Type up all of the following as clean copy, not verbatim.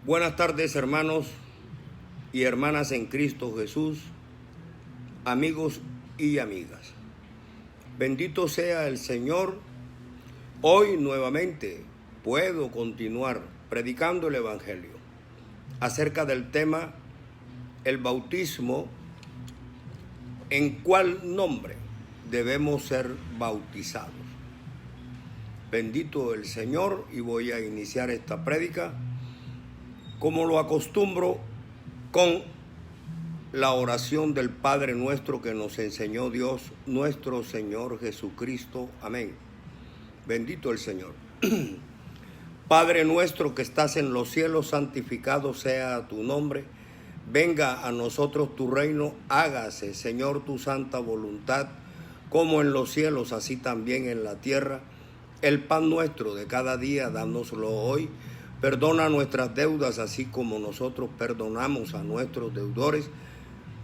Buenas tardes, hermanos y hermanas en Cristo Jesús, amigos y amigas. Bendito sea el Señor. Hoy nuevamente puedo continuar predicando el Evangelio acerca del tema el bautismo. ¿En cuál nombre debemos ser bautizados? Bendito el Señor, y voy a iniciar esta prédica como lo acostumbro con la oración del Padre nuestro que nos enseñó Dios, nuestro Señor Jesucristo. Amén. Bendito el Señor. Padre nuestro que estás en los cielos, santificado sea tu nombre. Venga a nosotros tu reino, hágase, Señor, tu santa voluntad, como en los cielos, así también en la tierra. El pan nuestro de cada día, dánoslo hoy. Perdona nuestras deudas, así como nosotros perdonamos a nuestros deudores.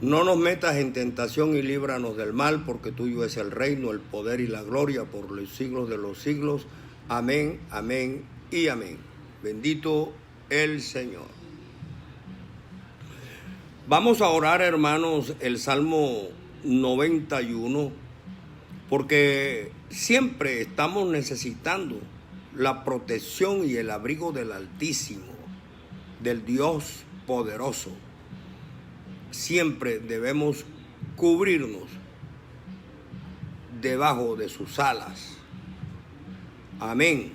No nos metas en tentación y líbranos del mal, porque tuyo es el reino, el poder y la gloria por los siglos de los siglos. Amén, amén y amén. Bendito el Señor. Vamos a orar, hermanos, el Salmo 91, porque siempre estamos necesitando la protección y el abrigo del Altísimo, del Dios poderoso. Siempre debemos cubrirnos debajo de sus alas. Amén.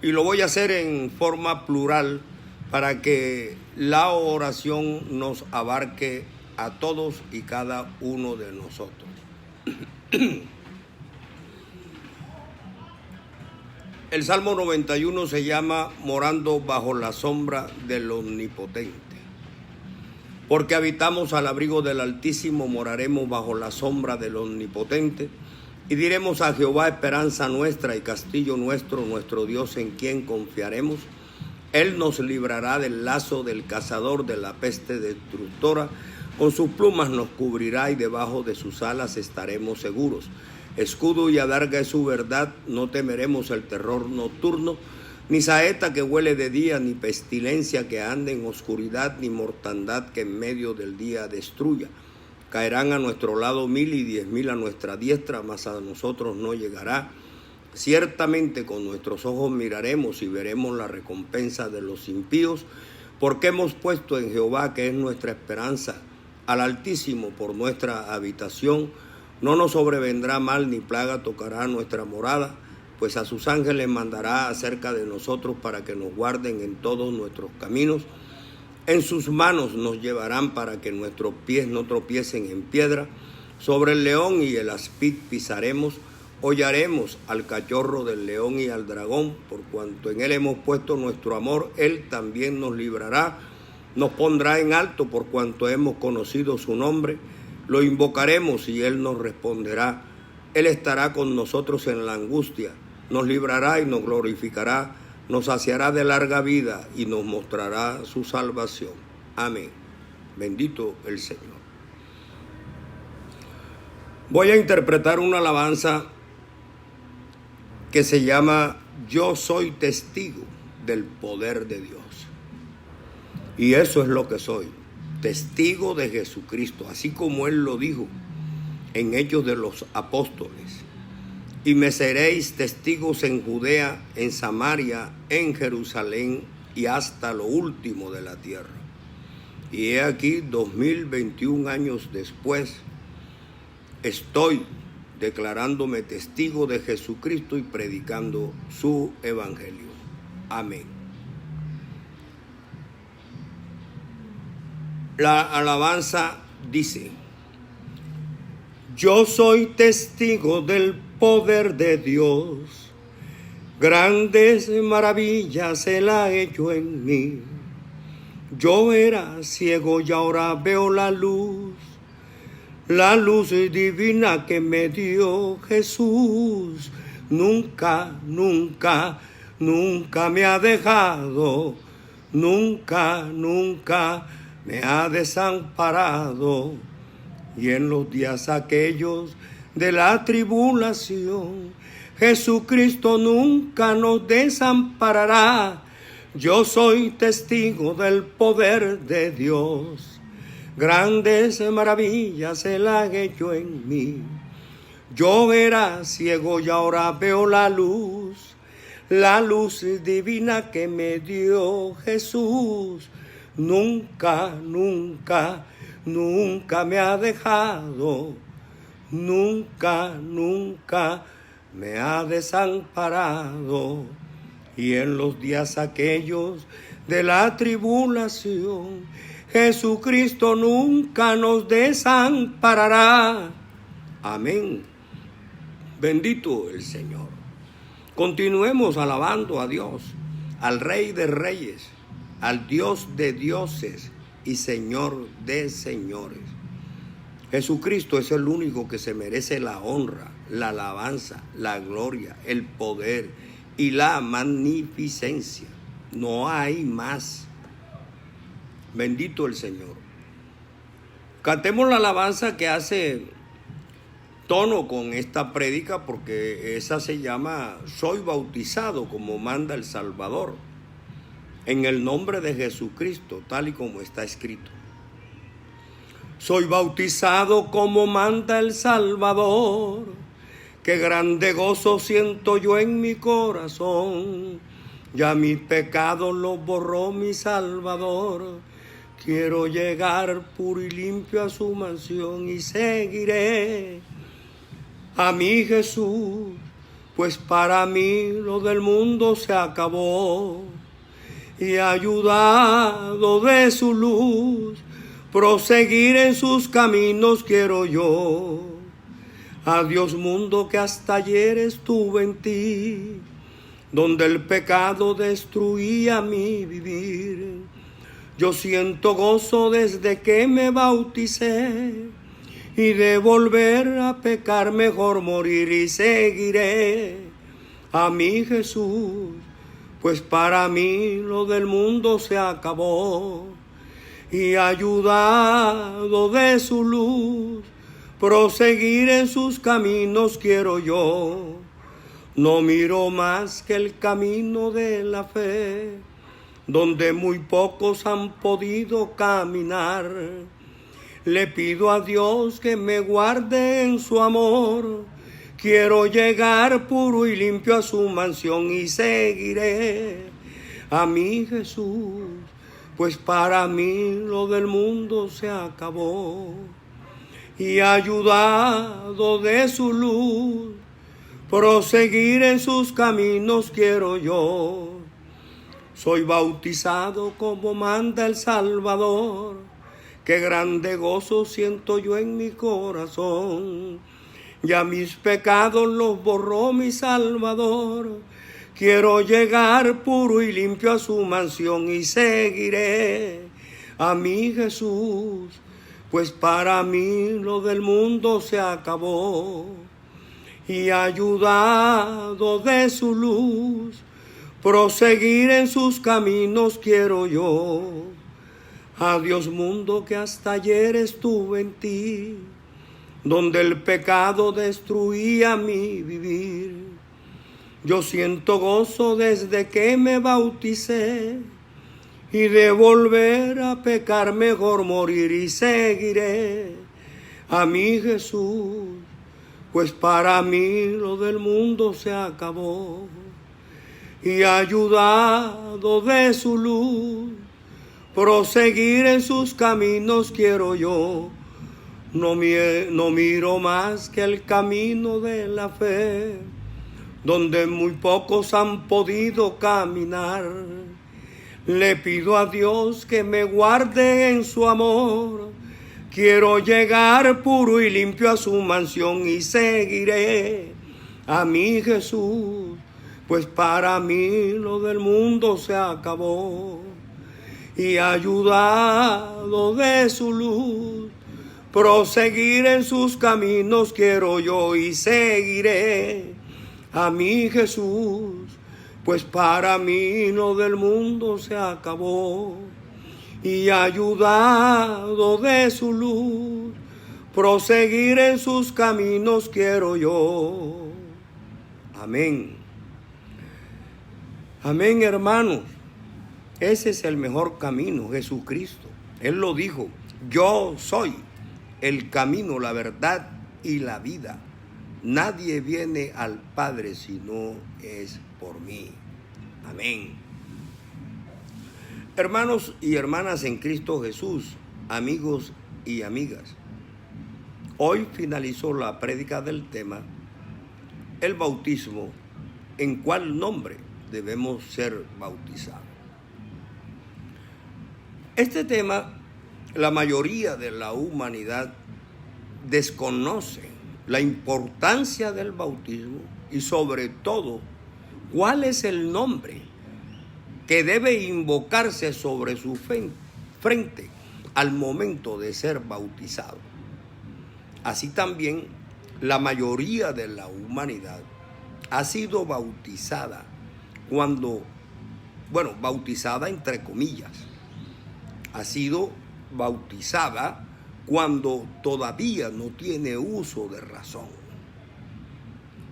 Y lo voy a hacer en forma plural para que la oración nos abarque a todos y cada uno de nosotros. El Salmo 91 se llama Morando bajo la sombra del Omnipotente. Porque habitamos al abrigo del Altísimo, moraremos bajo la sombra del Omnipotente. Y diremos a Jehová, esperanza nuestra y castillo nuestro, nuestro Dios en quien confiaremos. Él nos librará del lazo del cazador, de la peste destructora. Con sus plumas nos cubrirá y debajo de sus alas estaremos seguros. Escudo y adarga es su verdad, no temeremos el terror nocturno, ni saeta que huele de día, ni pestilencia que ande en oscuridad, ni mortandad que en medio del día destruya. Caerán a nuestro lado 1000 y 10,000 a nuestra diestra, mas a nosotros no llegará. Ciertamente con nuestros ojos miraremos y veremos la recompensa de los impíos, porque hemos puesto en Jehová, que es nuestra esperanza, al Altísimo por nuestra habitación. No nos sobrevendrá mal ni plaga tocará nuestra morada, pues a sus ángeles mandará acerca de nosotros para que nos guarden en todos nuestros caminos. En sus manos nos llevarán para que nuestros pies no tropiecen en piedra. Sobre el león y el aspid pisaremos, hollaremos al cachorro del león y al dragón. Por cuanto en él hemos puesto nuestro amor, él también nos librará. Nos pondrá en alto por cuanto hemos conocido su nombre. Lo invocaremos y él nos responderá. Él estará con nosotros en la angustia, nos librará y nos glorificará, nos saciará de larga vida y nos mostrará su salvación. Amén. Bendito el Señor. Voy a interpretar una alabanza que se llama Yo soy testigo del poder de Dios. Y eso es lo que soy. Testigo de Jesucristo, así como Él lo dijo en Hechos de los Apóstoles. Y me seréis testigos en Judea, en Samaria, en Jerusalén y hasta lo último de la tierra. Y he aquí, 2021 años después, estoy declarándome testigo de Jesucristo y predicando su evangelio. Amén. La alabanza dice: yo soy testigo del poder de Dios, grandes maravillas Él ha hecho en mí. Yo era ciego y ahora veo la luz divina que me dio Jesús. Nunca, nunca, nunca me ha dejado, nunca, nunca me ha desamparado. Y en los días aquellos de la tribulación, Jesucristo nunca nos desamparará. Yo soy testigo del poder de Dios. Grandes maravillas Él ha hecho en mí. Yo era ciego y ahora veo la luz divina que me dio Jesús. Nunca, nunca, nunca me ha dejado. Nunca, nunca me ha desamparado. Y en los días aquellos de la tribulación, Jesucristo nunca nos desamparará. Amén. Bendito el Señor. Continuemos alabando a Dios, al Rey de Reyes, al Dios de dioses y Señor de señores. Jesucristo es el único que se merece la honra, la alabanza, la gloria, el poder y la magnificencia. No hay más. Bendito el Señor. Cantemos la alabanza que hace tono con esta prédica, porque esa se llama Soy bautizado como manda el Salvador, en el nombre de Jesucristo, tal y como está escrito. Soy bautizado como manda el Salvador, qué grande gozo siento yo en mi corazón. Ya mis pecados los borró mi Salvador. Quiero llegar puro y limpio a su mansión y seguiré a mi Jesús, pues para mí lo del mundo se acabó. Y ayudado de su luz, proseguir en sus caminos quiero yo. Adiós mundo que hasta ayer estuve en ti, donde el pecado destruía mi vivir. Yo siento gozo desde que me bauticé, y de volver a pecar mejor morir y seguiré a mi Jesús, pues para mí lo del mundo se acabó. Y ayudado de su luz, proseguir en sus caminos quiero yo. No miro más que el camino de la fe, donde muy pocos han podido caminar. Le pido a Dios que me guarde en su amor. Quiero llegar puro y limpio a su mansión y seguiré a mi Jesús, pues para mí lo del mundo se acabó. Y ayudado de su luz, proseguir en sus caminos quiero yo. Soy bautizado como manda el Salvador, qué grande gozo siento yo en mi corazón. Ya mis pecados los borró mi Salvador. Quiero llegar puro y limpio a su mansión y seguiré a mi Jesús, pues para mí lo del mundo se acabó. Y ayudado de su luz, proseguir en sus caminos quiero yo. Adiós mundo que hasta ayer estuve en ti, donde el pecado destruía mi vivir. Yo siento gozo desde que me bauticé, y de volver a pecar mejor morir y seguiré a mi Jesús, pues para mí lo del mundo se acabó. Y ayudado de su luz, proseguir en sus caminos quiero yo. No miro más que el camino de la fe, donde muy pocos han podido caminar. Le pido a Dios que me guarde en su amor. Quiero llegar puro y limpio a su mansión y seguiré a mi Jesús, pues para mí lo del mundo se acabó. Y ayudado de su luz, proseguir en sus caminos quiero yo y seguiré a mi Jesús, pues para mí lo del mundo se acabó. Y ayudado de su luz, proseguir en sus caminos quiero yo. Amén. Amén, hermanos. Ese es el mejor camino, Jesucristo. Él lo dijo, yo soy el camino, la verdad y la vida. Nadie viene al Padre si no es por mí. Amén. Hermanos y hermanas en Cristo Jesús, amigos y amigas, hoy finalizó la prédica del tema, el bautismo, ¿en cuál nombre debemos ser bautizados? Este tema, la mayoría de la humanidad desconoce la importancia del bautismo y sobre todo, cuál es el nombre que debe invocarse sobre su frente al momento de ser bautizado. Así también, la mayoría de la humanidad ha sido bautizada bautizada entre comillas, ha sido bautizada cuando todavía no tiene uso de razón,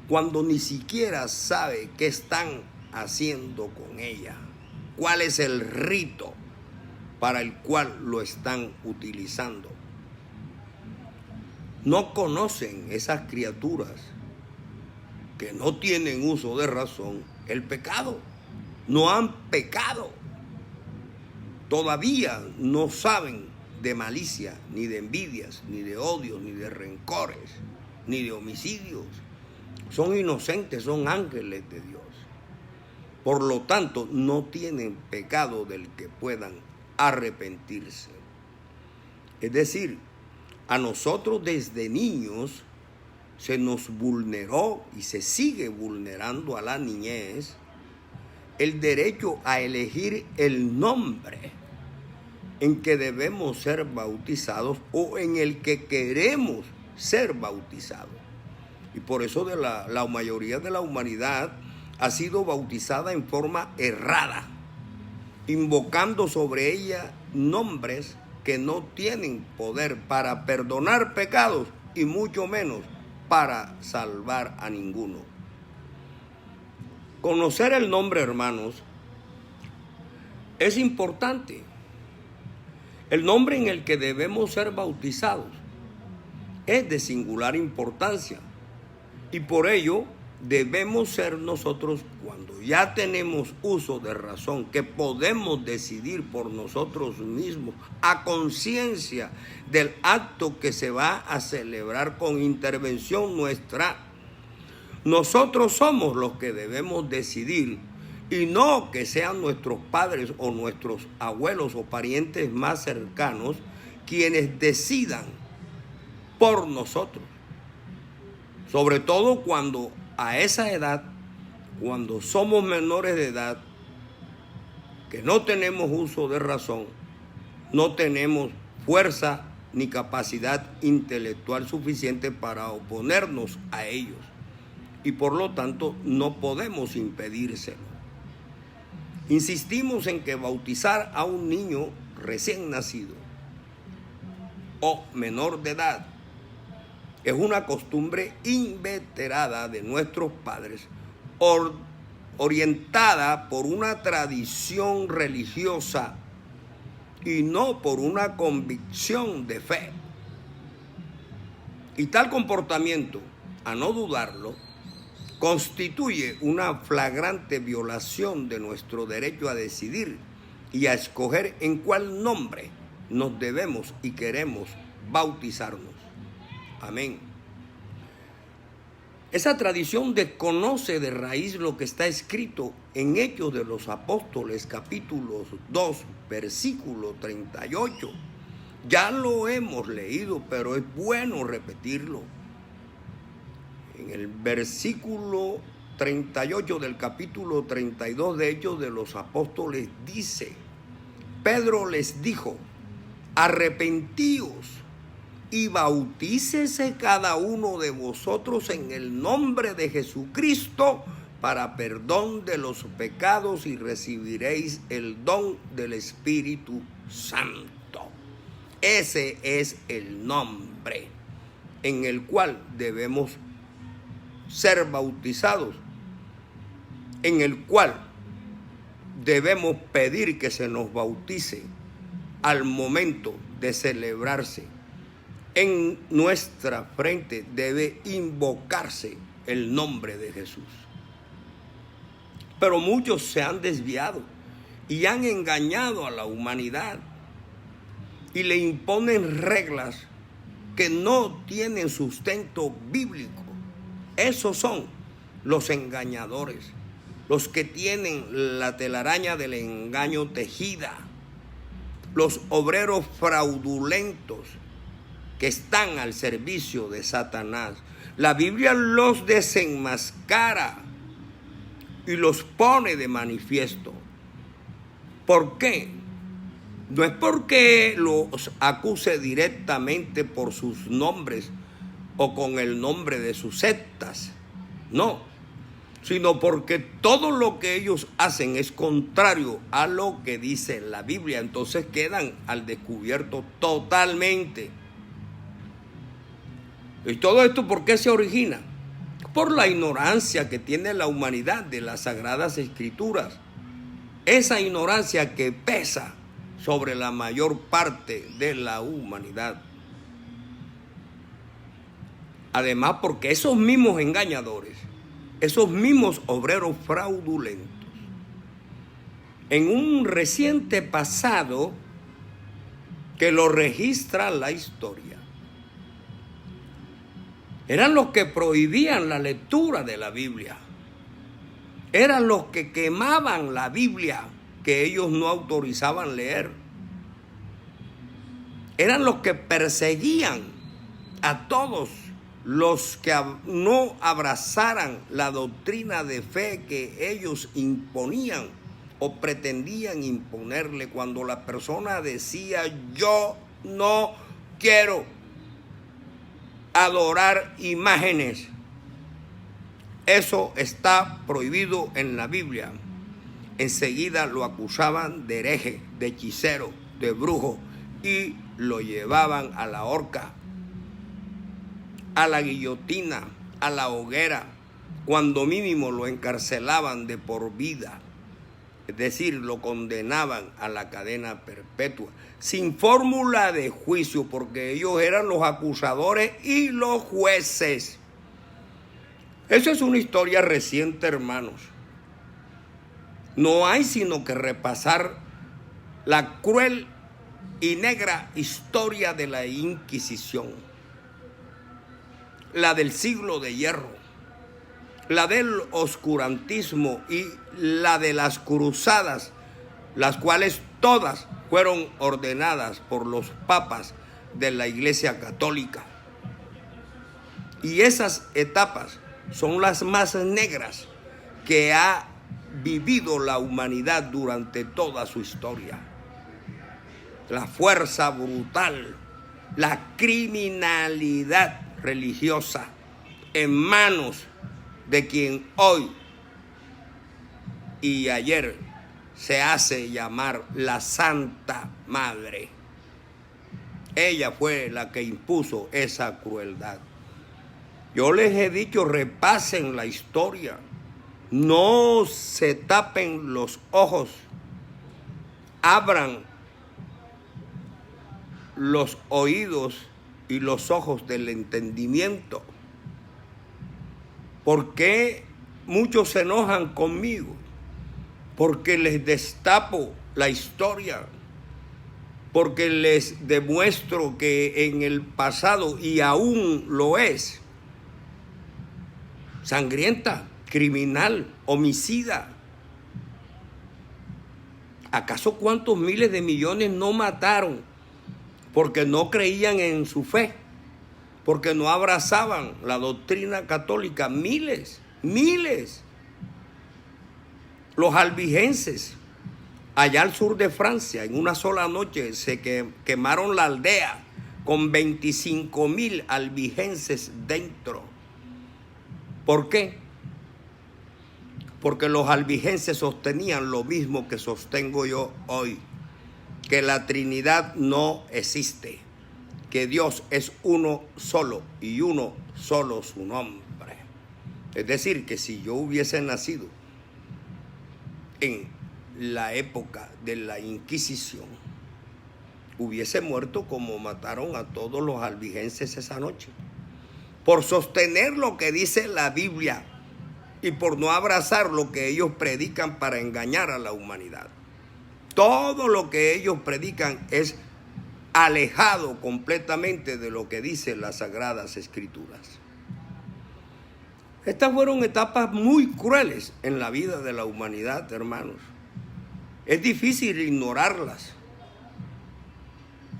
cuando ni siquiera sabe qué están haciendo con ella, cuál es el rito para el cual lo están utilizando. No conocen esas criaturas que no tienen uso de razón el pecado, no han pecado, todavía no saben de malicia, ni de envidias, ni de odios, ni de rencores, ni de homicidios. Son inocentes, son ángeles de Dios. Por lo tanto, no tienen pecado del que puedan arrepentirse. Es decir, a nosotros desde niños se nos vulneró y se sigue vulnerando a la niñez el derecho a elegir el nombre en que debemos ser bautizados o en el que queremos ser bautizados. Y por eso la mayoría de la humanidad ha sido bautizada en forma errada, invocando sobre ella nombres que no tienen poder para perdonar pecados y mucho menos para salvar a ninguno. Conocer el nombre, hermanos, es importante. El nombre en el que debemos ser bautizados es de singular importancia y por ello debemos ser nosotros, cuando ya tenemos uso de razón, que podemos decidir por nosotros mismos a conciencia del acto que se va a celebrar con intervención nuestra. Nosotros somos los que debemos decidir y no que sean nuestros padres o nuestros abuelos o parientes más cercanos quienes decidan por nosotros. Sobre todo cuando a esa edad, cuando somos menores de edad, que no tenemos uso de razón, no tenemos fuerza ni capacidad intelectual suficiente para oponernos a ellos. Y por lo tanto no podemos impedírselo. Insistimos en que bautizar a un niño recién nacido o menor de edad es una costumbre inveterada de nuestros padres, orientada por una tradición religiosa y no por una convicción de fe. Y tal comportamiento, a no dudarlo, constituye una flagrante violación de nuestro derecho a decidir y a escoger en cuál nombre nos debemos y queremos bautizarnos. Amén. Esa tradición desconoce de raíz lo que está escrito en Hechos de los Apóstoles, capítulo 2, versículo 38. Ya lo hemos leído, pero es bueno repetirlo. En el versículo 38 del capítulo 32 de Hechos de los Apóstoles dice: Pedro les dijo, arrepentíos y bautícese cada uno de vosotros en el nombre de Jesucristo para perdón de los pecados y recibiréis el don del Espíritu Santo. Ese es el nombre en el cual debemos ser bautizados, en el cual debemos pedir que se nos bautice al momento de celebrarse. En nuestra frente debe invocarse el nombre de Jesús. Pero muchos se han desviado y han engañado a la humanidad y le imponen reglas que no tienen sustento bíblico. Esos son los engañadores, los que tienen la telaraña del engaño tejida, los obreros fraudulentos que están al servicio de Satanás. La Biblia los desenmascara y los pone de manifiesto. ¿Por qué? No es porque los acuse directamente por sus nombres o con el nombre de sus sectas, no, sino porque todo lo que ellos hacen es contrario a lo que dice la Biblia. Entonces quedan al descubierto totalmente. ¿Y todo esto por qué se origina? Por la ignorancia que tiene la humanidad de las Sagradas Escrituras. Esa ignorancia que pesa sobre la mayor parte de la humanidad. Además, porque esos mismos engañadores, esos mismos obreros fraudulentos, en un reciente pasado que lo registra la historia, eran los que prohibían la lectura de la Biblia. Eran los que quemaban la Biblia que ellos no autorizaban leer. Eran los que perseguían a todos los que no abrazaran la doctrina de fe que ellos imponían o pretendían imponerle. Cuando la persona decía: yo no quiero adorar imágenes, eso está prohibido en la Biblia, enseguida lo acusaban de hereje, de hechicero, de brujo, y lo llevaban a la horca, a la guillotina, a la hoguera. Cuando mínimo lo encarcelaban de por vida, es decir, lo condenaban a la cadena perpetua, sin fórmula de juicio, porque ellos eran los acusadores y los jueces. Eso es una historia reciente, hermanos. No hay sino que repasar la cruel y negra historia de la Inquisición, la del siglo de hierro, la del oscurantismo y la de las cruzadas, las cuales todas fueron ordenadas por los papas de la Iglesia Católica. Y esas etapas son las más negras que ha vivido la humanidad durante toda su historia. La fuerza brutal, la criminalidad religiosa en manos de quien hoy y ayer se hace llamar la Santa Madre. Ella fue la que impuso esa crueldad. Yo les he dicho, repasen la historia, no se tapen los ojos, abran los oídos y los ojos del entendimiento. ¿Por qué muchos se enojan conmigo? Porque les destapo la historia, porque les demuestro que en el pasado, y aún lo es, sangrienta, criminal, homicida. ¿Acaso cuántos miles de millones no mataron porque no creían en su fe, porque no abrazaban la doctrina católica? Miles, miles. Los albigenses, allá al sur de Francia, en una sola noche se quemaron la aldea con 25,000 albigenses dentro. ¿Por qué? Porque los albigenses sostenían lo mismo que sostengo yo hoy, que la Trinidad no existe, que Dios es uno solo y uno solo su nombre. Es decir, que si yo hubiese nacido en la época de la Inquisición, hubiese muerto como mataron a todos los albigenses esa noche, por sostener lo que dice la Biblia y por no abrazar lo que ellos predican para engañar a la humanidad. Todo lo que ellos predican es alejado completamente de lo que dicen las Sagradas Escrituras. Estas fueron etapas muy crueles en la vida de la humanidad, hermanos. Es difícil ignorarlas.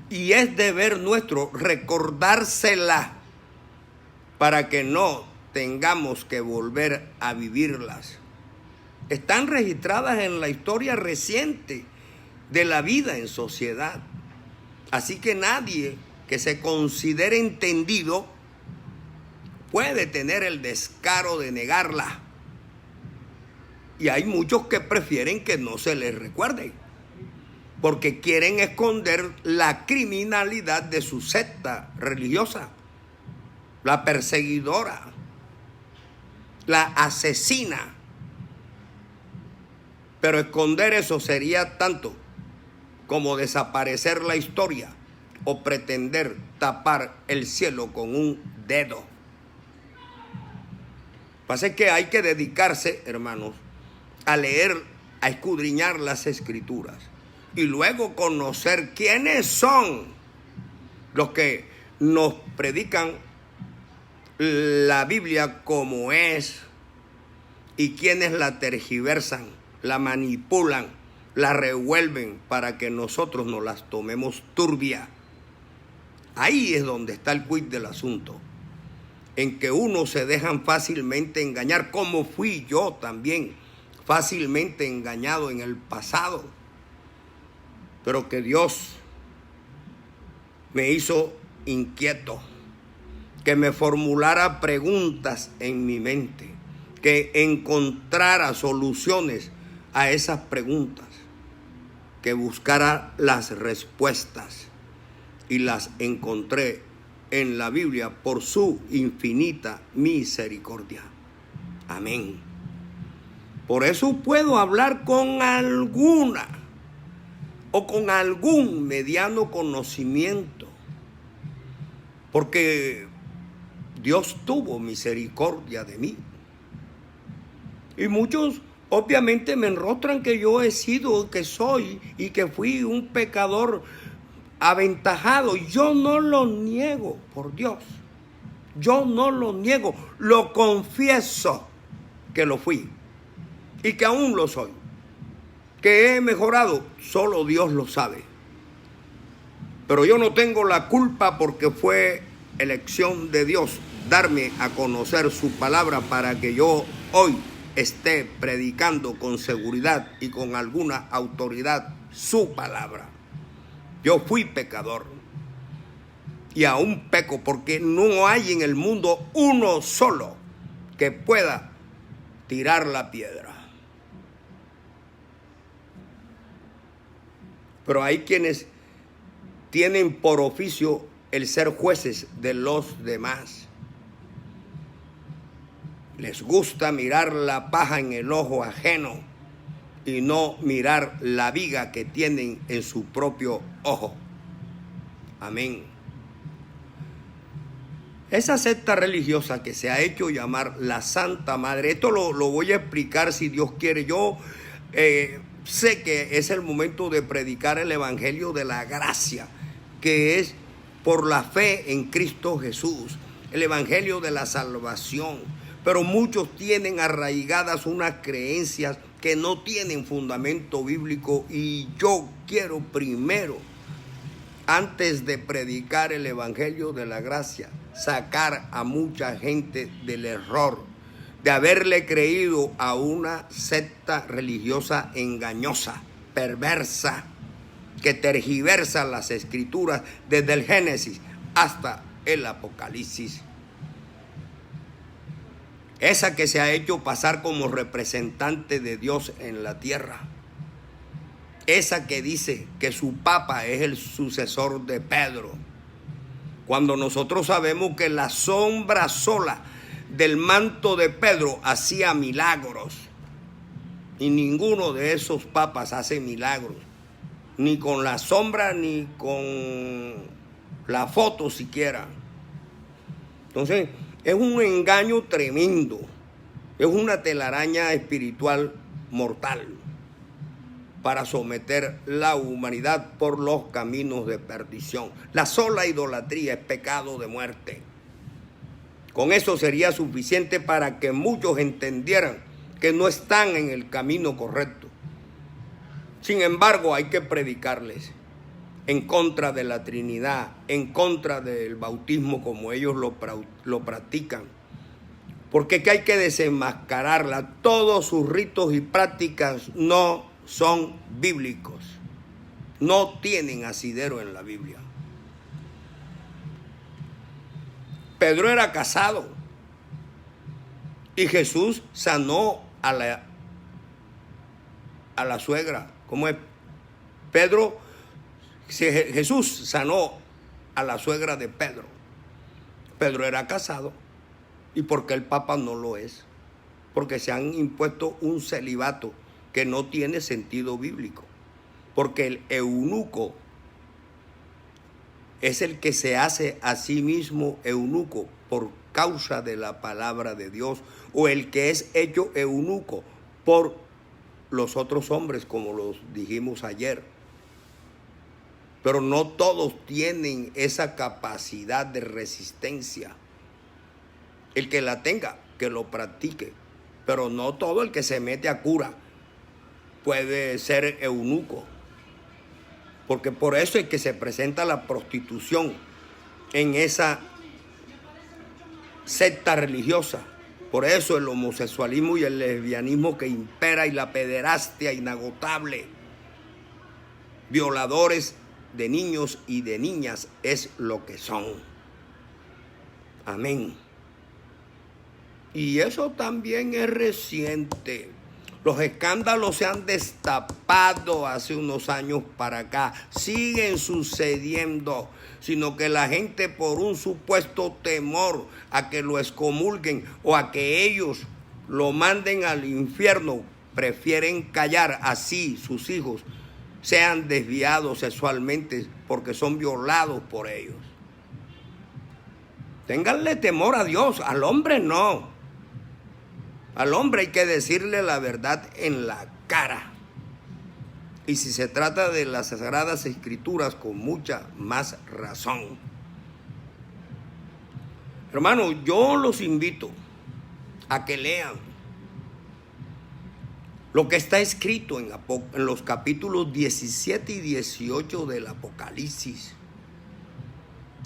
Y es deber nuestro recordárselas para que no tengamos que volver a vivirlas. Están registradas en la historia reciente de la vida en sociedad. Así que nadie que se considere entendido puede tener el descaro de negarla. Y hay muchos que prefieren que no se les recuerde, porque quieren esconder la criminalidad de su secta religiosa, la perseguidora, la asesina. Pero esconder eso sería tanto como desaparecer la historia o pretender tapar el cielo con un dedo. Pasa que hay que dedicarse, hermanos, a leer, a escudriñar las Escrituras y luego conocer quiénes son los que nos predican la Biblia como es y quienes la tergiversan, la manipulan, la revuelven para que nosotros nos las tomemos turbia. Ahí es donde está el quid del asunto, en que unos se dejan fácilmente engañar, como fui yo también, fácilmente engañado en el pasado, pero que Dios me hizo inquieto, que me formulara preguntas en mi mente, que encontrara soluciones a esas preguntas, que buscara las respuestas y las encontré en la Biblia por su infinita misericordia. Amén. Por eso puedo hablar con alguna o con algún mediano conocimiento, porque Dios tuvo misericordia de mí. Y muchos obviamente me enrostran que yo he sido, que soy y que fui un pecador aventajado. Yo no lo niego, por Dios. Yo no lo niego, lo confieso que lo fui y que aún lo soy. Que he mejorado, solo Dios lo sabe. Pero yo no tengo la culpa porque fue elección de Dios darme a conocer su palabra para que yo hoy esté predicando con seguridad y con alguna autoridad su palabra. Yo fui pecador y aún peco porque no hay en el mundo uno solo que pueda tirar la piedra. Pero hay quienes tienen por oficio el ser jueces de los demás. Les gusta mirar la paja en el ojo ajeno y no mirar la viga que tienen en su propio ojo. Amén. Esa secta religiosa que se ha hecho llamar la Santa Madre, esto lo voy a explicar si Dios quiere. Yo sé que es el momento de predicar el Evangelio de la gracia, que es por la fe en Cristo Jesús, el Evangelio de la salvación. Pero muchos tienen arraigadas unas creencias que no tienen fundamento bíblico, y yo quiero primero, antes de predicar el Evangelio de la gracia, sacar a mucha gente del error de haberle creído a una secta religiosa engañosa, perversa, que tergiversa las Escrituras desde el Génesis hasta el Apocalipsis. Esa que se ha hecho pasar como representante de Dios en la tierra. Esa que dice que su papa es el sucesor de Pedro, cuando nosotros sabemos que la sombra sola del manto de Pedro hacía milagros. Y ninguno de esos papas hace milagros, ni con la sombra, ni con la foto siquiera. Entonces, es un engaño tremendo, es una telaraña espiritual mortal para someter la humanidad por los caminos de perdición. La sola idolatría es pecado de muerte. Con eso sería suficiente para que muchos entendieran que no están en el camino correcto. Sin embargo, hay que predicarles en contra de la Trinidad, en contra del bautismo como ellos lo practican. Porque que hay que desenmascararla. Todos sus ritos y prácticas no son bíblicos. No tienen asidero en la Biblia. Pedro era casado y Jesús sanó a la suegra. ¿Cómo es? Jesús sanó a la suegra de Pedro. Pedro era casado. ¿Y por qué el Papa no lo es? Porque se han impuesto un celibato que no tiene sentido bíblico. Porque el eunuco es el que se hace a sí mismo eunuco por causa de la palabra de Dios, o el que es hecho eunuco por los otros hombres, como los dijimos ayer. Pero no todos tienen esa capacidad de resistencia. El que la tenga, que lo practique, pero no todo el que se mete a cura puede ser eunuco. Porque por eso es que se presenta la prostitución en esa secta religiosa. Por eso el homosexualismo y el lesbianismo que impera y la pederastia inagotable. Violadores de niños y de niñas es lo que son. Amén. Y eso también es reciente. Los escándalos se han destapado hace unos años para acá. Siguen sucediendo, sino que la gente, por un supuesto temor a que lo excomulguen o a que ellos lo manden al infierno, prefieren callar. Así sus hijos sean desviados sexualmente porque son violados por ellos. Ténganle temor a Dios, al hombre no. Al hombre hay que decirle la verdad en la cara. Y si se trata de las Sagradas Escrituras, con mucha más razón. Hermanos, yo los invito a que lean lo que está escrito en los capítulos 17 y 18 del Apocalipsis.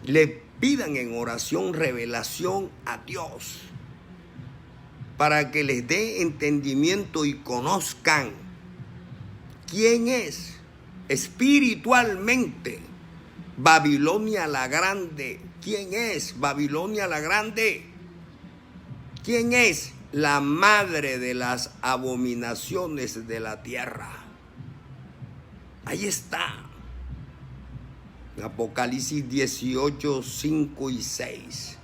Le pidan en oración revelación a Dios, para que les dé entendimiento y conozcan quién es espiritualmente Babilonia la Grande. ¿Quién es Babilonia la Grande? ¿Quién es la madre de las abominaciones de la tierra? Ahí está. Apocalipsis 18, 5 y 6.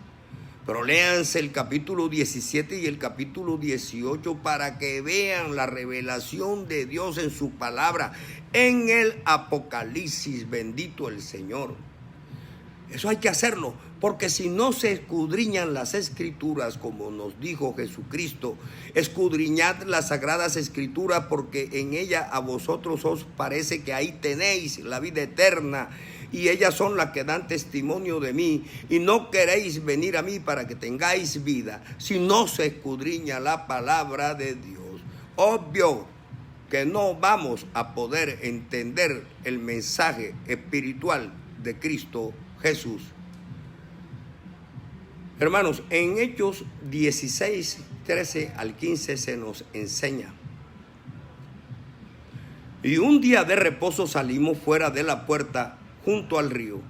Pero léanse el capítulo 17 y el capítulo 18 para que vean la revelación de Dios en su palabra, en el Apocalipsis. Bendito el Señor. Eso hay que hacerlo, porque si no se escudriñan las Escrituras, como nos dijo Jesucristo, escudriñad las Sagradas Escrituras, porque en ella a vosotros os parece que ahí tenéis la vida eterna, y ellas son las que dan testimonio de mí, y no queréis venir a mí para que tengáis vida, si no se escudriña la palabra de Dios. Obvio que no vamos a poder entender el mensaje espiritual de Cristo Jesús. Hermanos, en Hechos 16, 13 al 15 se nos enseña: y un día de reposo salimos fuera de la puerta junto al río,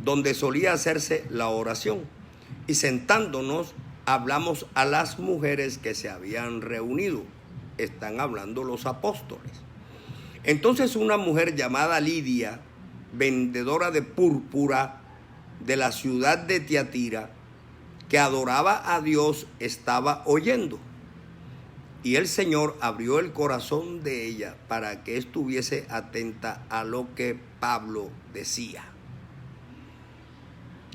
donde solía hacerse la oración, y sentándonos hablamos a las mujeres que se habían reunido. Están hablando los apóstoles. Entonces una mujer llamada Lidia, vendedora de púrpura de la ciudad de Tiatira, que adoraba a Dios, estaba oyendo. Y el Señor abrió el corazón de ella para que estuviese atenta a lo que Pablo decía.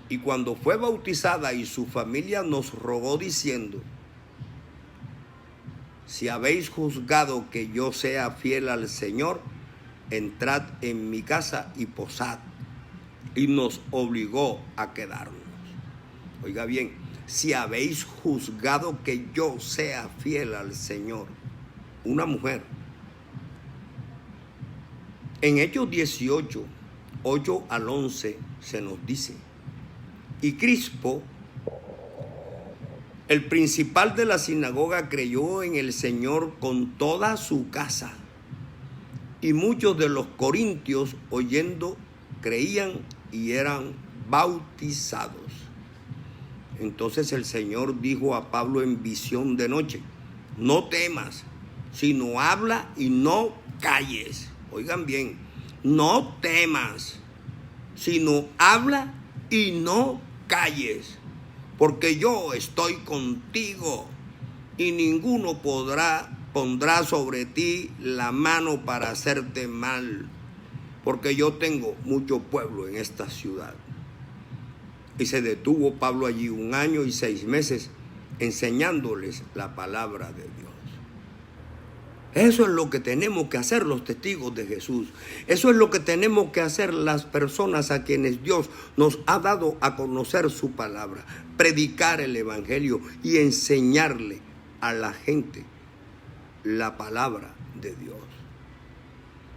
Y cuando fue bautizada y su familia nos rogó diciendo: si habéis juzgado que yo sea fiel al Señor, entrad en mi casa y posad. Y nos obligó a quedarnos. Oiga bien, si habéis juzgado que yo sea fiel al Señor, una mujer. En Hechos 18, 8 al 11 se nos dice: y Crispo, el principal de la sinagoga, creyó en el Señor con toda su casa. Y muchos de los corintios, oyendo, creían y eran bautizados. Entonces el Señor dijo a Pablo en visión de noche: no temas, sino habla y no calles. Oigan bien, no temas, sino habla y no calles, porque yo estoy contigo y ninguno pondrá sobre ti la mano para hacerte mal, porque yo tengo mucho pueblo en esta ciudad. Y se detuvo Pablo allí 1 año y 6 meses enseñándoles la palabra de Dios. Eso es lo que tenemos que hacer los testigos de Jesús. Eso es lo que tenemos que hacer las personas a quienes Dios nos ha dado a conocer su palabra. Predicar el evangelio y enseñarle a la gente la palabra de Dios.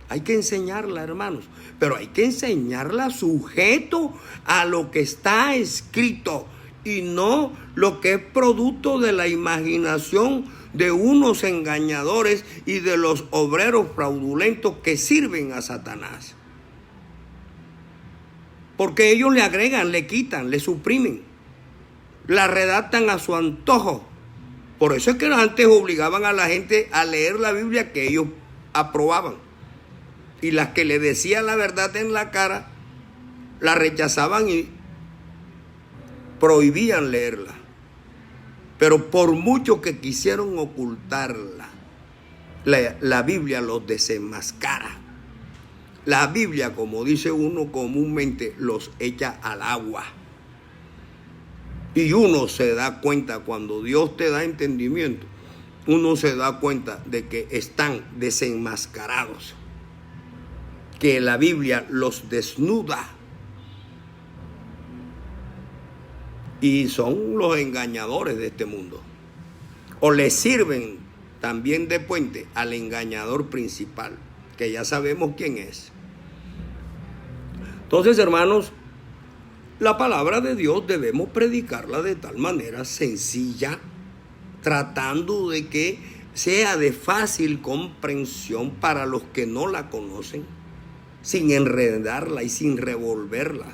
Hay que enseñarla, hermanos, pero hay que enseñarla sujeto a lo que está escrito y no lo que es producto de la imaginación de unos engañadores y de los obreros fraudulentos que sirven a Satanás. Porque ellos le agregan, le quitan, le suprimen, la redactan a su antojo. Por eso es que antes obligaban a la gente a leer la Biblia que ellos aprobaban. Y las que le decían la verdad en la cara, la rechazaban y prohibían leerla. Pero por mucho que quisieron ocultarla, la Biblia los desenmascara. La Biblia, como dice uno comúnmente, los echa al agua. Y uno se da cuenta, cuando Dios te da entendimiento, uno se da cuenta de que están desenmascarados, que la Biblia los desnuda. Y son los engañadores de este mundo. O le sirven también de puente al engañador principal, que ya sabemos quién es. Entonces, hermanos, la palabra de Dios debemos predicarla de tal manera sencilla, tratando de que sea de fácil comprensión para los que no la conocen, sin enredarla y sin revolverla,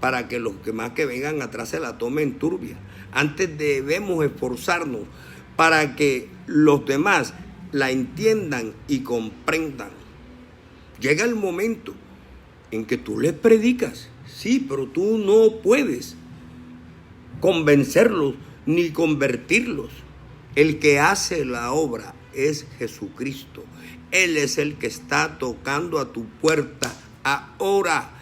para que los demás que vengan atrás se la tomen turbia. Antes debemos esforzarnos para que los demás la entiendan y comprendan. Llega el momento en que tú les predicas, sí, pero tú no puedes convencerlos ni convertirlos. El que hace la obra es Jesucristo. Él es el que está tocando a tu puerta ahora.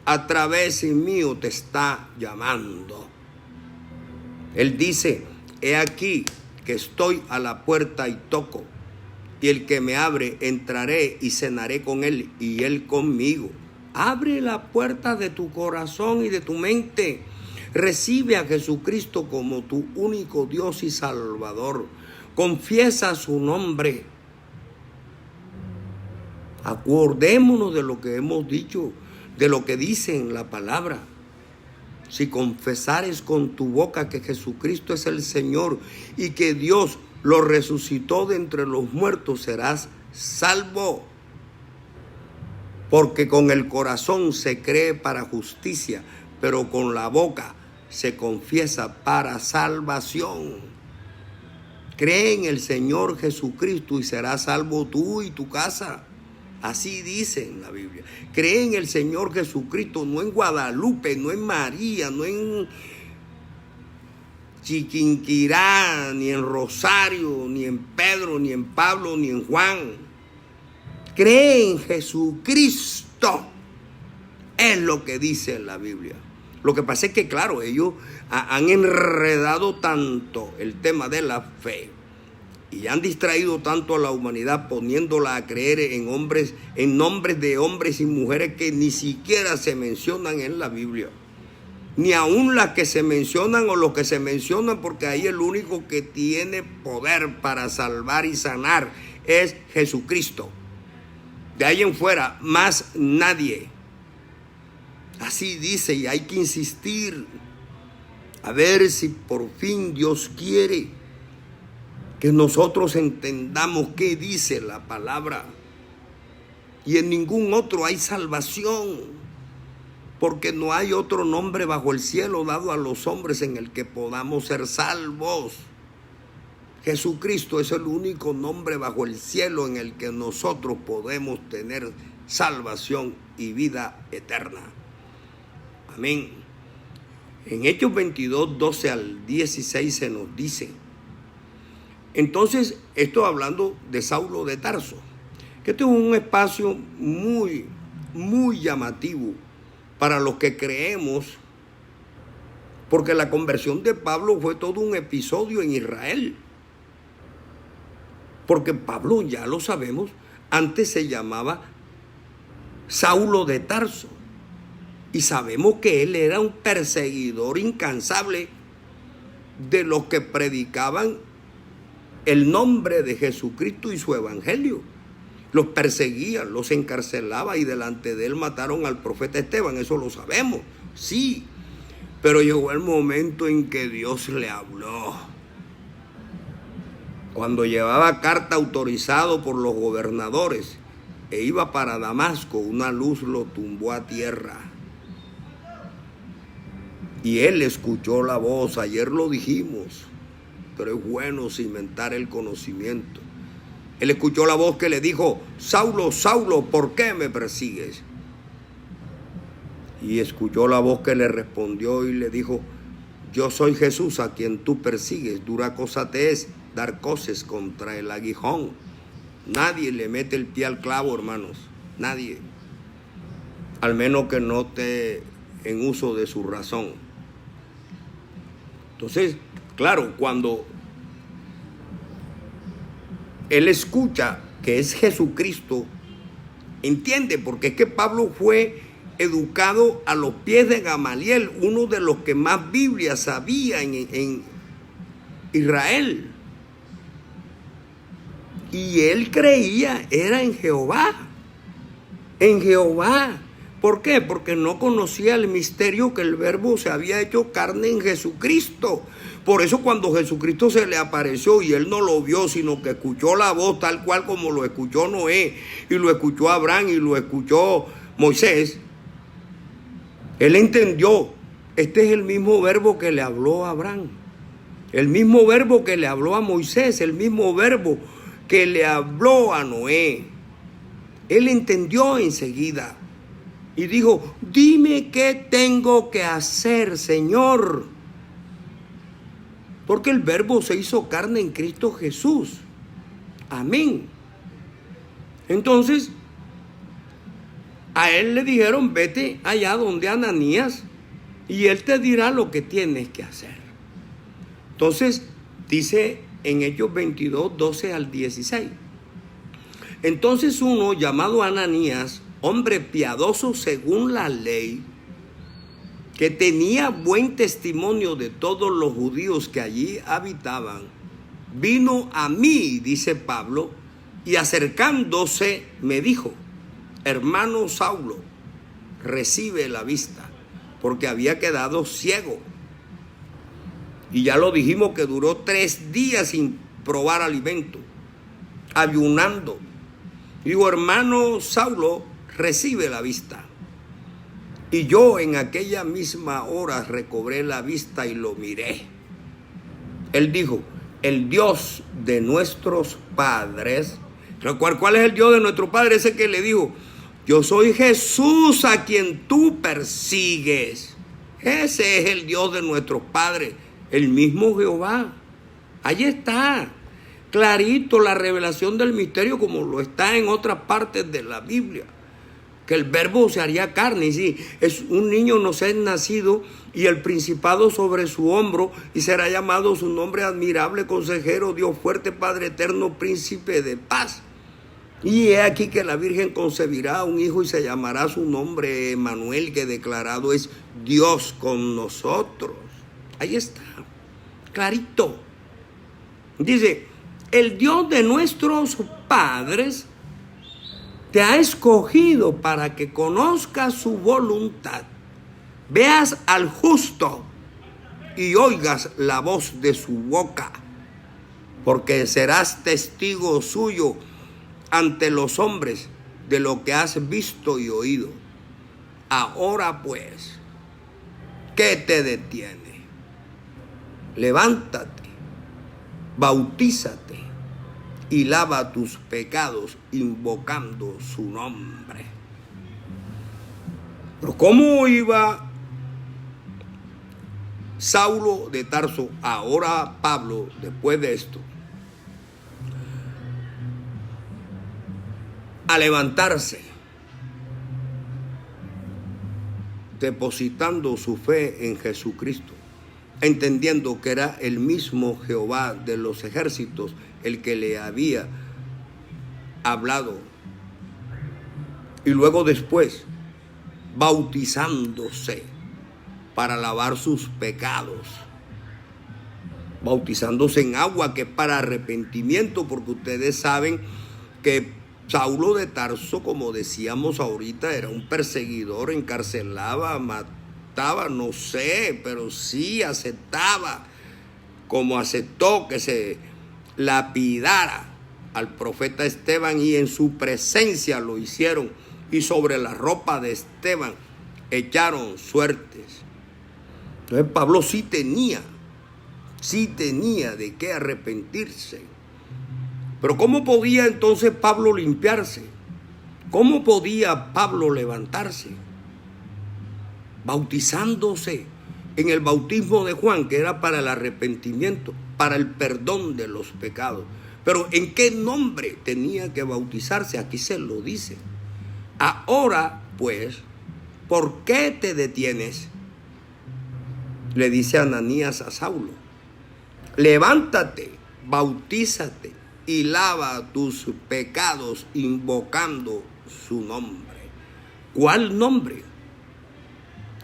A través mío te está llamando. Él dice: he aquí que estoy a la puerta y toco, y el que me abre entraré y cenaré con él y él conmigo. Abre la puerta de tu corazón y de tu mente. Recibe a Jesucristo como tu único Dios y Salvador. Confiesa su nombre. Acordémonos de lo que hemos dicho, de lo que dice en la palabra. Si confesares con tu boca que Jesucristo es el Señor y que Dios lo resucitó de entre los muertos, serás salvo. Porque con el corazón se cree para justicia, pero con la boca se confiesa para salvación. Cree en el Señor Jesucristo y serás salvo tú y tu casa. Así dice en la Biblia. Cree en el Señor Jesucristo, no en Guadalupe, no en María, no en Chiquinquirá, ni en Rosario, ni en Pedro, ni en Pablo, ni en Juan. Cree en Jesucristo. Es lo que dice la Biblia. Lo que pasa es que, claro, ellos han enredado tanto el tema de la fe y han distraído tanto a la humanidad poniéndola a creer en hombres, en nombres de hombres y mujeres que ni siquiera se mencionan en la Biblia. Ni aún las que se mencionan o los que se mencionan, porque ahí el único que tiene poder para salvar y sanar es Jesucristo. De ahí en fuera, más nadie. Así dice, y hay que insistir a ver si por fin Dios quiere que nosotros entendamos qué dice la palabra. Y en ningún otro hay salvación, porque no hay otro nombre bajo el cielo dado a los hombres en el que podamos ser salvos. Jesucristo es el único nombre bajo el cielo en el que nosotros podemos tener salvación y vida eterna. Amén. En Hechos 22, 12 al 16 se nos dice. Entonces, esto hablando de Saulo de Tarso, que este es un espacio muy, muy llamativo para los que creemos, porque la conversión de Pablo fue todo un episodio en Israel. Porque Pablo, ya lo sabemos, antes se llamaba Saulo de Tarso. Y sabemos que él era un perseguidor incansable de los que predicaban el nombre de Jesucristo y su evangelio. Los perseguían, los encarcelaba y delante de él mataron al profeta Esteban, eso lo sabemos, sí. Pero llegó el momento en que Dios le habló. Cuando llevaba carta autorizado por los gobernadores e iba para Damasco, una luz lo tumbó a tierra. Y él escuchó la voz, ayer lo dijimos, pero es bueno cimentar el conocimiento. Él escuchó la voz que le dijo, Saulo, Saulo, ¿por qué me persigues? Y escuchó la voz que le respondió y le dijo, yo soy Jesús a quien tú persigues, dura cosa te es dar coces contra el aguijón. Nadie le mete el pie al clavo, hermanos, nadie. Al menos que no esté en uso de su razón. Entonces, claro, cuando él escucha que es Jesucristo, entiende, porque es que Pablo fue educado a los pies de Gamaliel, uno de los que más Biblia sabía en Israel. Y él creía, era en Jehová. En Jehová. ¿Por qué? Porque no conocía el misterio que el Verbo se había hecho carne en Jesucristo. Por eso cuando Jesucristo se le apareció y él no lo vio, sino que escuchó la voz tal cual como lo escuchó Noé, y lo escuchó Abraham, y lo escuchó Moisés, él entendió, este es el mismo Verbo que le habló a Abraham, el mismo Verbo que le habló a Moisés, el mismo Verbo que le habló a Noé. Él entendió enseguida. Y dijo, dime qué tengo que hacer, Señor. Porque el Verbo se hizo carne en Cristo Jesús. Amén. Entonces, a él le dijeron, vete allá donde Ananías y él te dirá lo que tienes que hacer. Entonces, dice en Hechos 22, 12 al 16. Entonces uno llamado Ananías, hombre piadoso según la ley, que tenía buen testimonio de todos los judíos que allí habitaban, vino a mí, dice Pablo, y acercándose me dijo, hermano Saulo, recibe la vista, porque había quedado ciego. Y ya lo dijimos que duró 3 días sin probar alimento, ayunando. Digo, hermano Saulo, recibe la vista. Y yo en aquella misma hora recobré la vista y lo miré. Él dijo, el Dios de nuestros padres. ¿Cuál es el Dios de nuestro padre? Ese que le dijo, yo soy Jesús a quien tú persigues. Ese es el Dios de nuestros padres. el mismo Jehová. Ahí está, clarito la revelación del misterio como lo está en otras partes de la Biblia. Que el verbo se haría carne, y sí, es un niño nos es nacido y el principado sobre su hombro, y será llamado su nombre admirable, consejero, Dios fuerte, Padre eterno, príncipe de paz. Y he aquí que la Virgen concebirá un hijo y se llamará su nombre Emmanuel, que declarado es Dios con nosotros. Ahí está, clarito. Dice, el Dios de nuestros padres te ha escogido para que conozcas su voluntad, veas al justo y oigas la voz de su boca, porque serás testigo suyo ante los hombres de lo que has visto y oído. Ahora pues, ¿qué te detiene? Levántate, bautízate y lava tus pecados invocando su nombre. Pero ¿cómo iba Saulo de Tarso, ahora Pablo, después de esto, a levantarse, depositando su fe en Jesucristo, entendiendo que era el mismo Jehová de los ejércitos el que le había hablado, y luego después bautizándose para lavar sus pecados, bautizándose en agua, que es para arrepentimiento, porque ustedes saben que Saulo de Tarso, como decíamos ahorita, era un perseguidor, encarcelaba, mataba, no sé, pero sí aceptaba, como aceptó que se lapidara al profeta Esteban, y en su presencia lo hicieron, y sobre la ropa de Esteban echaron suertes. Entonces Pablo sí tenía de qué arrepentirse. Pero ¿cómo podía entonces Pablo limpiarse? ¿Cómo podía Pablo levantarse? Bautizándose en el bautismo de Juan, que era para el arrepentimiento, para el perdón de los pecados. Pero ¿en qué nombre tenía que bautizarse? Aquí se lo dice. Ahora, pues, ¿por qué te detienes? Le dice Ananías a Saulo. Levántate, bautízate y lava tus pecados invocando su nombre. ¿Cuál nombre?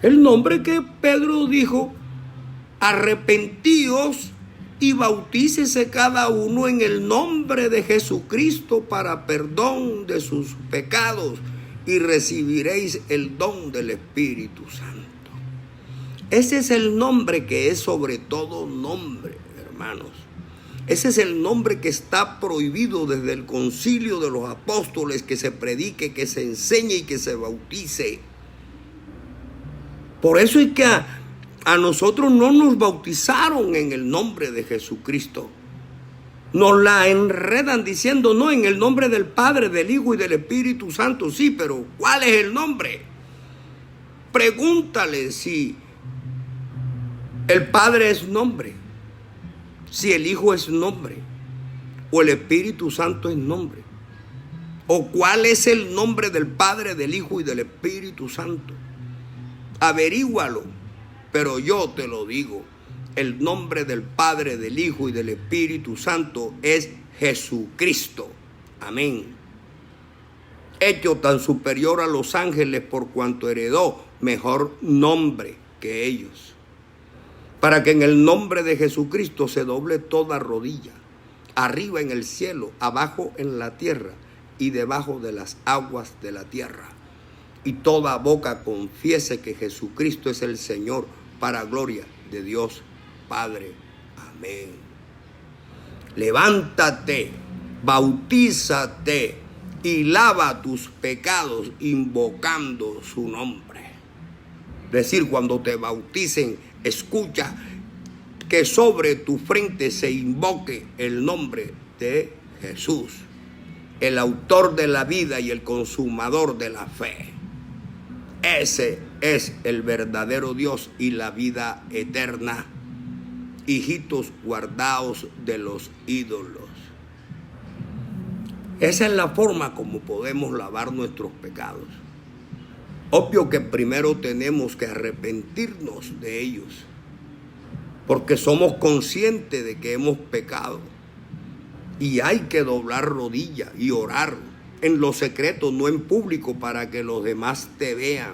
El nombre que Pedro dijo: arrepentíos y bautícese cada uno en el nombre de Jesucristo para perdón de sus pecados, y recibiréis el don del Espíritu Santo. Ese es el nombre que es sobre todo nombre, hermanos. Ese es el nombre que está prohibido desde el concilio de los apóstoles, que se predique, que se enseñe y que se bautice. Por eso es que a nosotros no nos bautizaron en el nombre de Jesucristo. Nos la enredan diciendo, no, en el nombre del Padre, del Hijo y del Espíritu Santo. Sí, pero ¿cuál es el nombre? Pregúntale si el Padre es nombre, si el Hijo es nombre, o el Espíritu Santo es nombre, o cuál es el nombre del Padre, del Hijo y del Espíritu Santo. Averígualo, pero yo te lo digo, el nombre del Padre, del Hijo y del Espíritu Santo es Jesucristo. Amén. Hecho tan superior a los ángeles por cuanto heredó mejor nombre que ellos, para que en el nombre de Jesucristo se doble toda rodilla, arriba en el cielo, abajo en la tierra y debajo de las aguas de la tierra, y toda boca confiese que Jesucristo es el Señor, para gloria de Dios Padre. Amén. Levántate, bautízate y lava tus pecados invocando su nombre. Es decir, cuando te bauticen, escucha que sobre tu frente se invoque el nombre de Jesús, el autor de la vida y el consumador de la fe. Ese es el verdadero Dios y la vida eterna. hijitos, guardaos de los ídolos. Esa es la forma como podemos lavar nuestros pecados. Obvio que primero tenemos que arrepentirnos de ellos, porque somos conscientes de que hemos pecado. Y hay que doblar rodillas y orar en lo secreto, no en público, para que los demás te vean.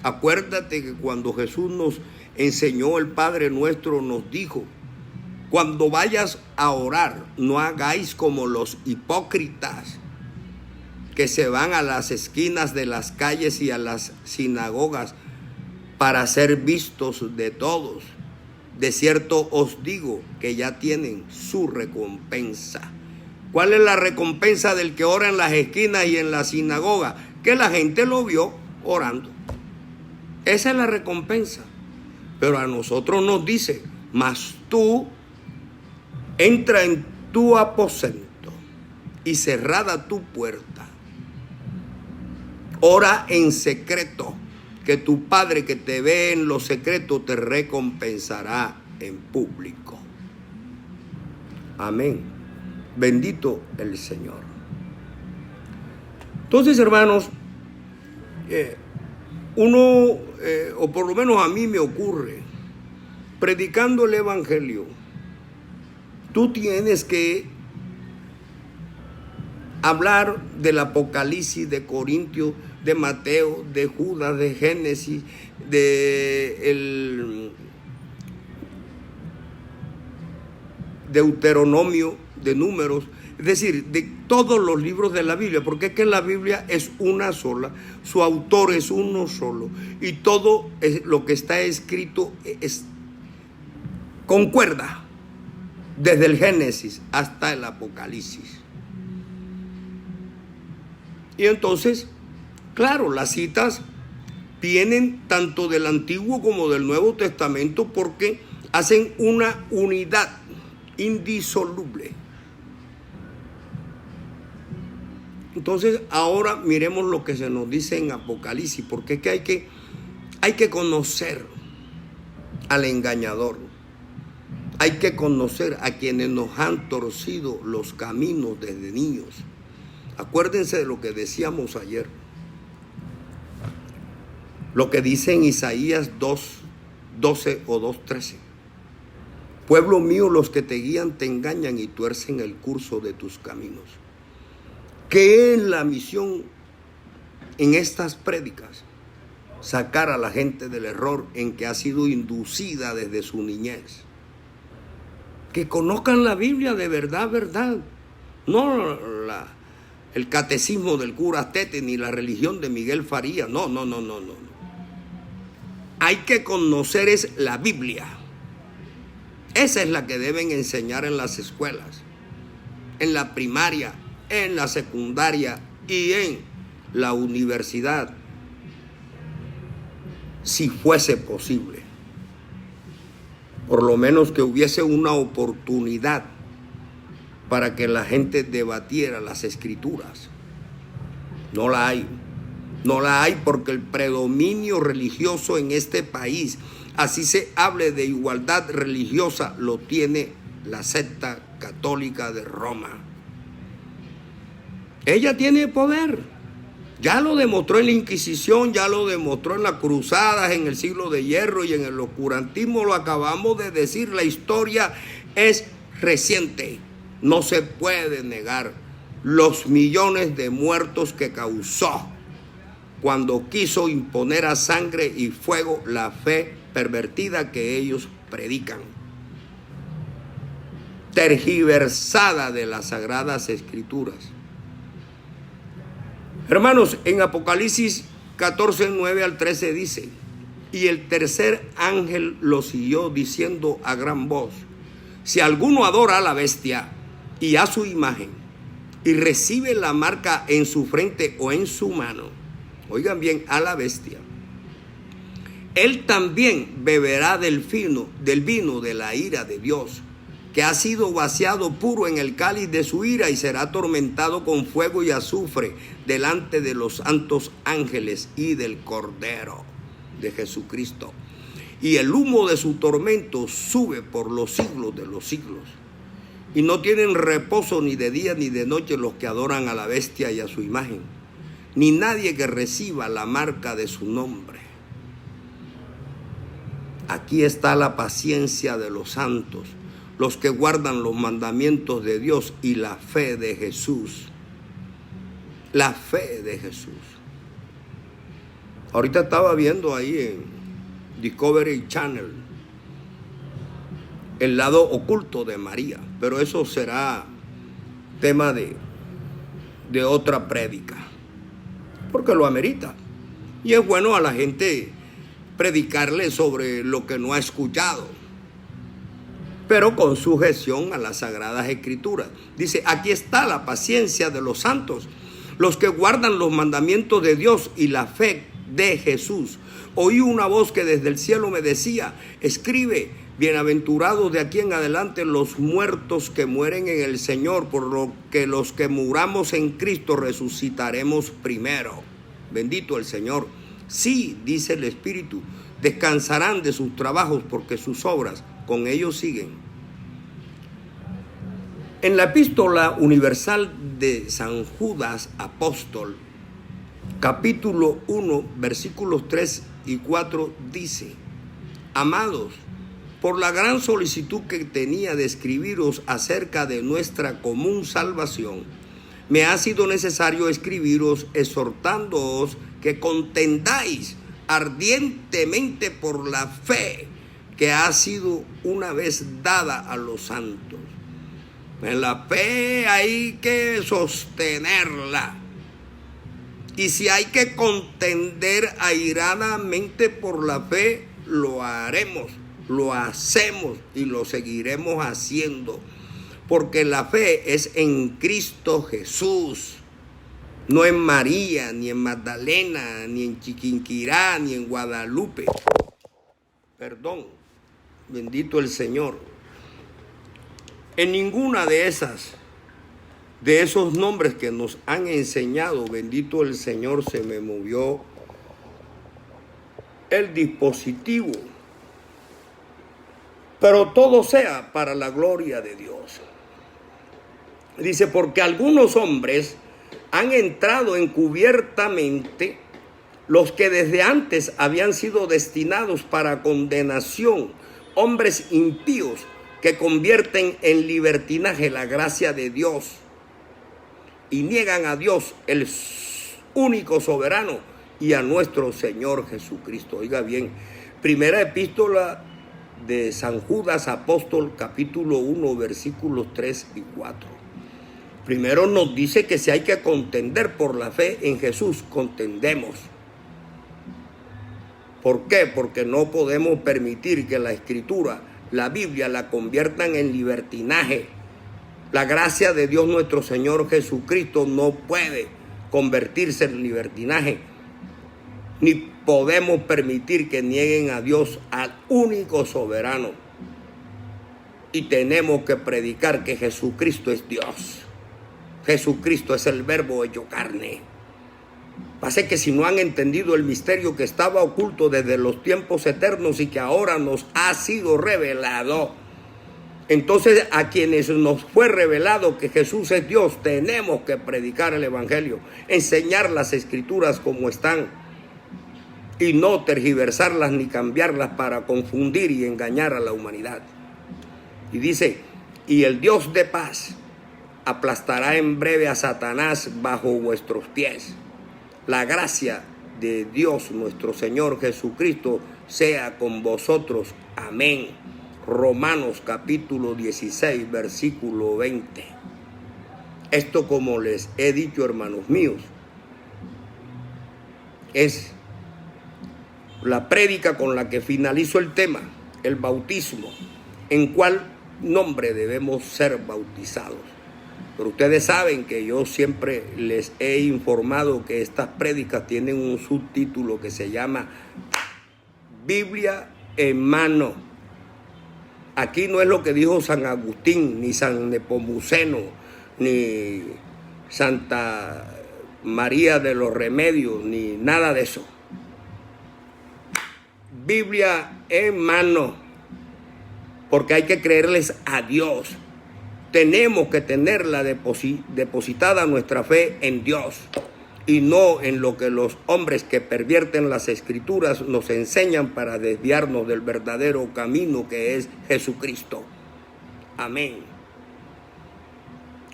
Acuérdate que cuando Jesús nos enseñó el Padre Nuestro, nos dijo: cuando vayas a orar, no hagáis como los hipócritas que se van a las esquinas de las calles y a las sinagogas para ser vistos de todos. De cierto os digo que ya tienen su recompensa. ¿Cuál es la recompensa del que ora en las esquinas y en la sinagoga? Que la gente lo vio orando. Esa es la recompensa. Pero a nosotros nos dice: mas tú entra en tu aposento y cerrada tu puerta, ora en secreto, que tu Padre que te ve en lo secreto te recompensará en público. Amén. Bendito el Señor. Entonces, hermanos, o por lo menos a mí me ocurre, predicando el Evangelio, tú tienes que hablar del Apocalipsis, de Corintios, de Mateo, de Judas, de Génesis, de Deuteronomio, de Números, es decir, de todos los libros de la Biblia, porque es que la Biblia es una sola, su autor es uno solo, y todo lo que está escrito concuerda desde el Génesis hasta el Apocalipsis. Y entonces, claro, las citas vienen tanto del Antiguo como del Nuevo Testamento porque hacen una unidad indisoluble. Entonces, ahora miremos lo que se nos dice en Apocalipsis, porque es que hay que conocer al engañador. Hay que conocer a quienes nos han torcido los caminos desde niños. Acuérdense de lo que decíamos ayer. Lo que dice en Isaías 2:12 o 2:13. Pueblo mío, los que te guían te engañan y tuercen el curso de tus caminos. ¿Qué es la misión en estas prédicas? Sacar a la gente del error en que ha sido inducida desde su niñez. Que conozcan la Biblia de verdad, verdad. No el catecismo del cura Tete ni la religión de Miguel Faría. No. Hay que conocer es la Biblia. Esa es la que deben enseñar en las escuelas, en la primaria, en la secundaria y en la universidad, si fuese posible. Por lo menos que hubiese una oportunidad para que la gente debatiera las escrituras. No la hay. No la hay porque el predominio religioso en este país, así se hable de igualdad religiosa, lo tiene la secta católica de Roma. Ella tiene poder. Ya lo demostró en la Inquisición, ya lo demostró en las cruzadas, en el siglo de hierro y en el oscurantismo. Lo acabamos de decir, la historia es reciente. No se puede negar los millones de muertos que causó cuando quiso imponer a sangre y fuego la fe pervertida que ellos predican, tergiversada de las Sagradas Escrituras. Hermanos, en Apocalipsis 14, 9 al 13 dice: y el tercer ángel lo siguió diciendo a gran voz: si alguno adora a la bestia y a su imagen y recibe la marca en su frente o en su mano, oigan bien, a la bestia, él también beberá del vino de la ira de Dios, que ha sido vaciado puro en el cáliz de su ira, y será atormentado con fuego y azufre delante de los santos ángeles y del Cordero de Jesucristo. y el humo de su tormento sube por los siglos de los siglos. Y no tienen reposo ni de día ni de noche los que adoran a la bestia y a su imagen, ni nadie que reciba la marca de su nombre. Aquí está la paciencia de los santos, los que guardan los mandamientos de Dios y la fe de Jesús. La fe de Jesús. Ahorita estaba viendo ahí en Discovery Channel el lado oculto de María, pero eso será tema de otra prédica, porque lo amerita. Y es bueno a la gente predicarle sobre lo que no ha escuchado, pero con sujeción a las Sagradas Escrituras. Dice, aquí está la paciencia de los santos, los que guardan los mandamientos de Dios y la fe de Jesús. Oí una voz que desde el cielo me decía, escribe, bienaventurados de aquí en adelante los muertos que mueren en el Señor, por lo que los que muramos en Cristo resucitaremos primero. Bendito el Señor. Sí, dice el Espíritu, descansarán de sus trabajos porque sus obras con ellos siguen. En la Epístola Universal de San Judas Apóstol, capítulo 1, versículos 3 y 4 dice, amados, por la gran solicitud que tenía de escribiros acerca de nuestra común salvación, me ha sido necesario escribiros exhortándoos que contendáis ardientemente por la fe que ha sido una vez dada a los santos. En la fe hay que sostenerla. Y si hay que contender airadamente por la fe, lo haremos, lo hacemos y lo seguiremos haciendo. Porque la fe es en Cristo Jesús, no en María, ni en Magdalena, ni en Chiquinquirá, ni en Guadalupe. Perdón, bendito el Señor. En ninguna de esos nombres que nos han enseñado, bendito el Señor, se me movió el dispositivo. Pero todo sea para la gloria de Dios. Dice, porque algunos hombres han entrado encubiertamente, los que desde antes habían sido destinados para condenación, hombres impíos que convierten en libertinaje la gracia de Dios y niegan a Dios, el único soberano, y a nuestro Señor Jesucristo. Oiga bien, primera epístola de San Judas Apóstol, capítulo 1, versículos 3 y 4. Primero nos dice que si hay que contender por la fe en Jesús, contendemos. ¿Por qué? Porque no podemos permitir que la Escritura, la Biblia, la conviertan en libertinaje. La gracia de Dios nuestro Señor Jesucristo no puede convertirse en libertinaje. Ni podemos permitir que nieguen a Dios, al único soberano. Y tenemos que predicar que Jesucristo es Dios. Jesucristo es el verbo hecho carne. Pasa que si no han entendido el misterio que estaba oculto desde los tiempos eternos y que ahora nos ha sido revelado, entonces a quienes nos fue revelado que Jesús es Dios, tenemos que predicar el Evangelio, enseñar las Escrituras como están y no tergiversarlas ni cambiarlas para confundir y engañar a la humanidad. Y dice, y el Dios de paz aplastará en breve a Satanás bajo vuestros pies. La gracia de Dios nuestro Señor Jesucristo sea con vosotros. Amén. Romanos capítulo 16, versículo 20. Esto, como les he dicho, hermanos míos, es la prédica con la que finalizo el tema, el bautismo. ¿En cuál nombre debemos ser bautizados? Pero ustedes saben que yo siempre les he informado que estas prédicas tienen un subtítulo que se llama Biblia en mano. Aquí no es lo que dijo San Agustín, ni San Nepomuceno, ni Santa María de los Remedios, ni nada de eso. Biblia en mano, porque hay que creerles a Dios. Tenemos que tenerla depositada nuestra fe en Dios y no en lo que los hombres que pervierten las escrituras nos enseñan para desviarnos del verdadero camino que es Jesucristo. Amén.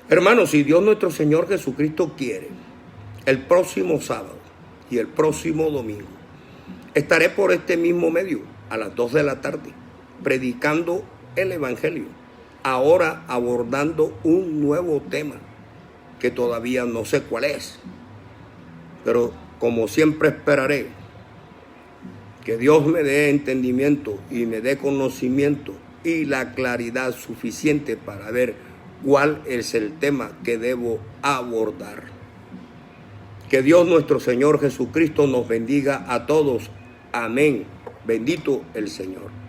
Hermanos, si Dios nuestro Señor Jesucristo quiere, el próximo sábado y el próximo domingo estaré por este mismo medio a las 2 de la tarde predicando el Evangelio, ahora abordando un nuevo tema que todavía no sé cuál es, pero como siempre esperaré que Dios me dé entendimiento y me dé conocimiento y la claridad suficiente para ver cuál es el tema que debo abordar. Que Dios nuestro Señor Jesucristo nos bendiga a todos. Amén. Bendito el Señor.